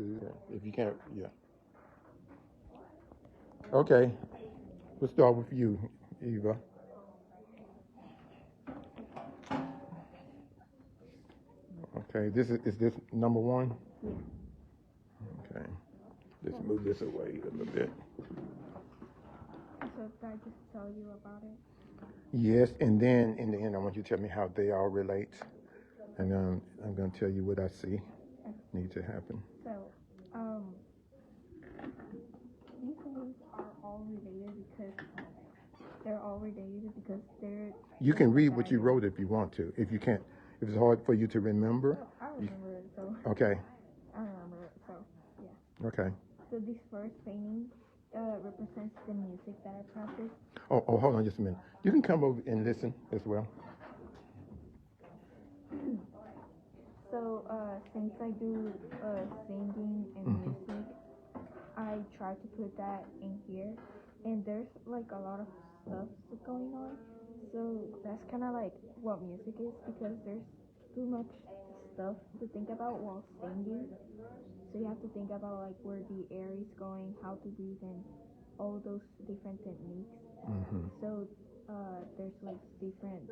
If you can't, yeah. Okay, we'll start with you, Eva. Okay, is this number one? Okay, let's move this away a little bit. So did I just tell you about it? Yes, and then in the end, I want you to tell me how they all relate, and I'm going to tell you what I see need to happen. So, these things are all related because they're. You can read what you wrote if you want to. If you can't, if it's hard for you to remember. I remember it, so. Okay. I remember it, so yeah. Okay. So this first painting represents the music that I practice. Oh, hold on just a minute. You can come over and listen as well. So since I do singing and music, I try to put that in here, and there's like a lot of stuff going on. So that's kind of like what music is because there's too much stuff to think about while singing. So you have to think about like where the air is going, how to breathe, and all those different techniques. So there's like different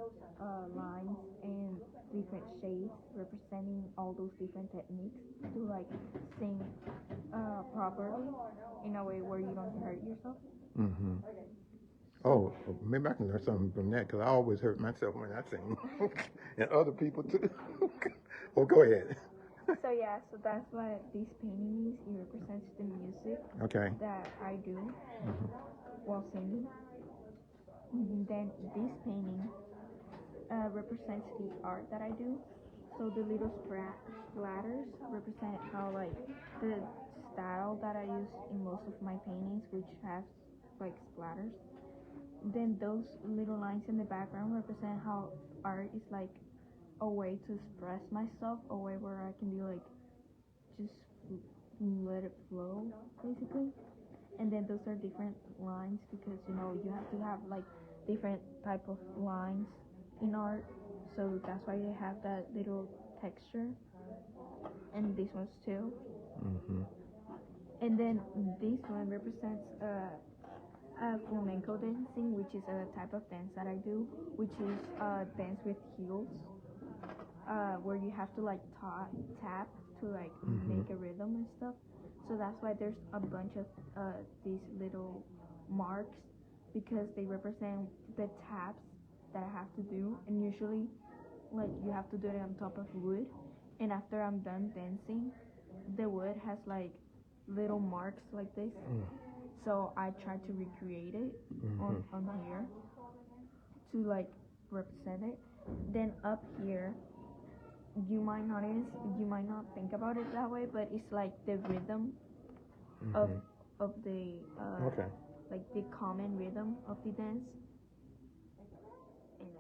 lines and different shades representing all those different techniques to like sing properly in a way where you don't hurt yourself. Oh, maybe I can learn something from that because I always hurt myself when I sing, and other people too. Oh, go ahead. So yeah, so that's what this painting is. It represents the music that I do while singing. And then this painting represents the art that I do. So the little splatters represent how like the style that I use in most of my paintings, which has like splatters. Then those little lines in the background represent how art is like a way to express myself, a way where I can be like just let it flow basically. And then those are different lines because you have to have like different type of lines in art, so that's why they have that little texture, and these ones too. And then this one represents flamenco dancing, which is a type of dance that I do, which is dance with heels, where you have to like tap to like make a rhythm and stuff. So that's why there's a bunch of these little marks because they represent the taps that I have to do, and usually like you have to do it on top of wood, and after I'm done dancing, the wood has like little marks like this. So I try to recreate it on here to like represent it. Then up here, you might notice, you might not think about it that way, but it's like the rhythm of the like the common rhythm of the dance,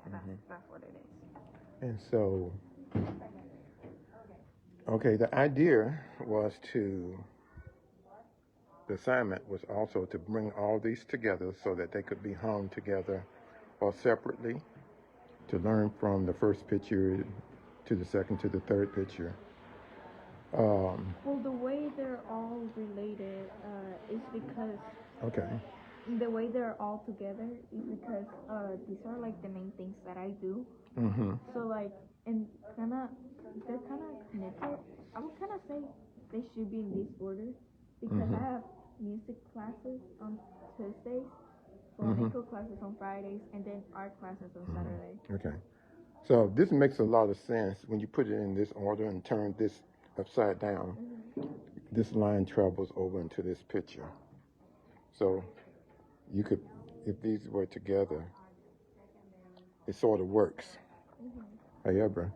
and that's what it is. And so, okay, the idea was the assignment was also to bring all these together so that they could be hung together or separately, to learn from the first picture to the second to the third picture. Well, the way they're all related is because the way they're all together is because these are like the main things that I do. So like, and they're kind of connected. I would kind of say they should be in this order because I have music classes on Tuesdays, flamenco classes on Fridays, and then art classes on Saturday. Okay. So this makes a lot of sense when you put it in this order and turn this upside down. This line travels over into this picture. So you could, if these were together, it sort of works. However,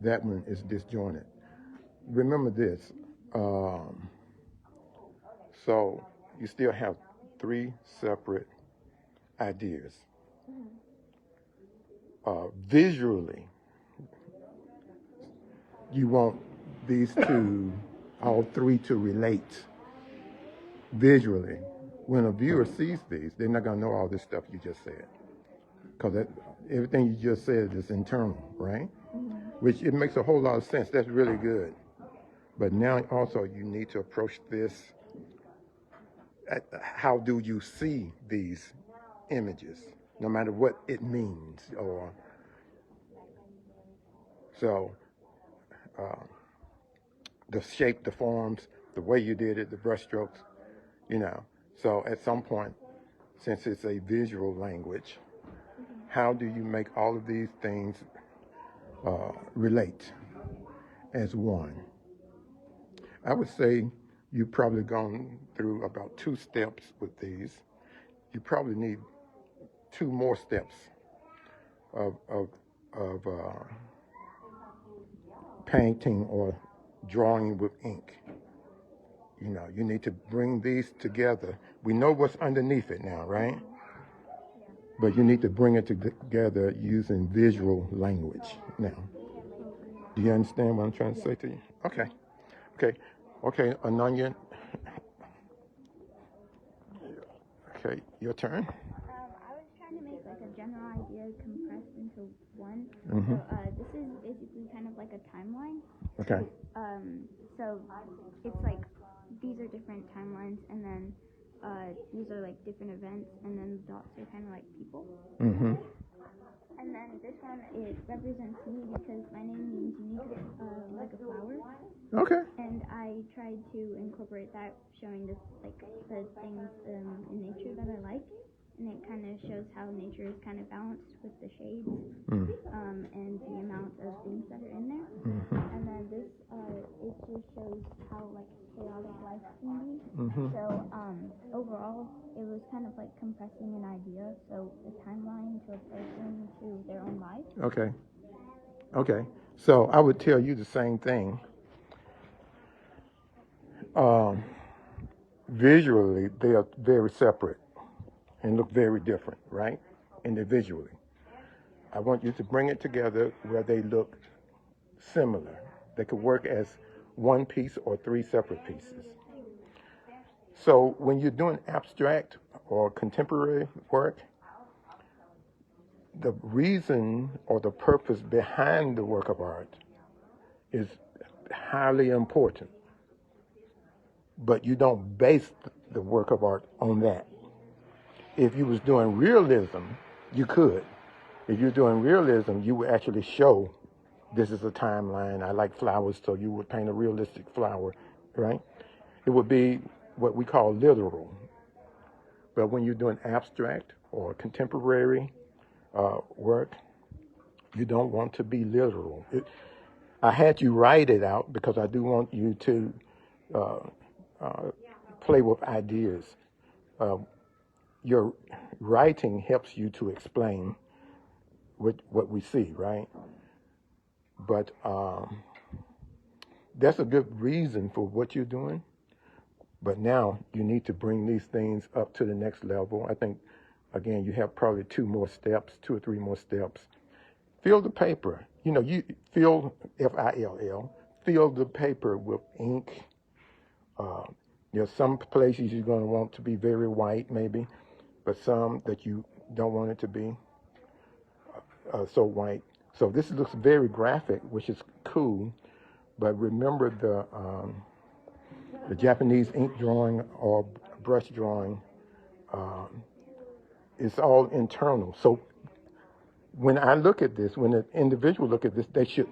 that one is disjointed. Remember this. So you still have three separate ideas. Visually, you want these two, all three, to relate visually. When a viewer sees these, they're not going to know all this stuff you just said, because everything you just said is internal, right? Which it makes a whole lot of sense. That's really good. But now also you need to approach this. How do you see these images, no matter what it means, or so the shape, the forms, the way you did it, the brushstrokes, you know. So at some point, since it's a visual language, how do you make all of these things relate as one? I would say you've probably gone through about 2 steps with these. You probably need 2 more steps of painting or drawing with ink. You know, you need to bring these together. We know what's underneath it now, right? But you need to bring it together using visual language now. Do you understand what I'm trying to say to you? Okay, Ananya. Okay, your turn. I was trying to make like a general idea compressed into one. Mm-hmm. So this is basically kind of like a timeline. Okay. So it's like these are different timelines, and then these are like different events, and then the dots are kind of like people. Mm-hmm. And then this one, it represents me because my name means unique, like a flower. Okay. And I tried to incorporate that, showing this like the things in nature that I like, and it kind of shows how nature is kind of balanced with the shades and the amount of things that are in there. Mm-hmm. And then this, it just shows how like chaotic life can be. Mm-hmm. So overall, it was kind of like compressing an idea, so a timeline to a person to their own life. Okay. So I would tell you the same thing. Visually, they are very separate and look very different, right? Individually. I want you to bring it together where they look similar. They could work as one piece or 3 separate pieces. So when you're doing abstract or contemporary work, the reason or the purpose behind the work of art is highly important. But you don't base the work of art on that. If you was doing realism, you could. If you're doing realism, you would actually show this is a timeline. I like flowers, so you would paint a realistic flower, right? It would be what we call literal. But when you're doing abstract or contemporary work, you don't want to be literal. I had you write it out because I do want you to play with ideas. Your writing helps you to explain what we see, right? But that's a good reason for what you're doing. But now you need to bring these things up to the next level. I think, again, you have probably 2 more steps, 2 or 3 more steps. Fill the paper. You know, you fill, F-I-L-L, fill the paper with ink. There's some places you're going to want to be very white, maybe, but some that you don't want it to be so white. So this looks very graphic, which is cool, but remember the Japanese ink drawing or brush drawing, it's all internal. So when I look at this, when an individual look at this, they should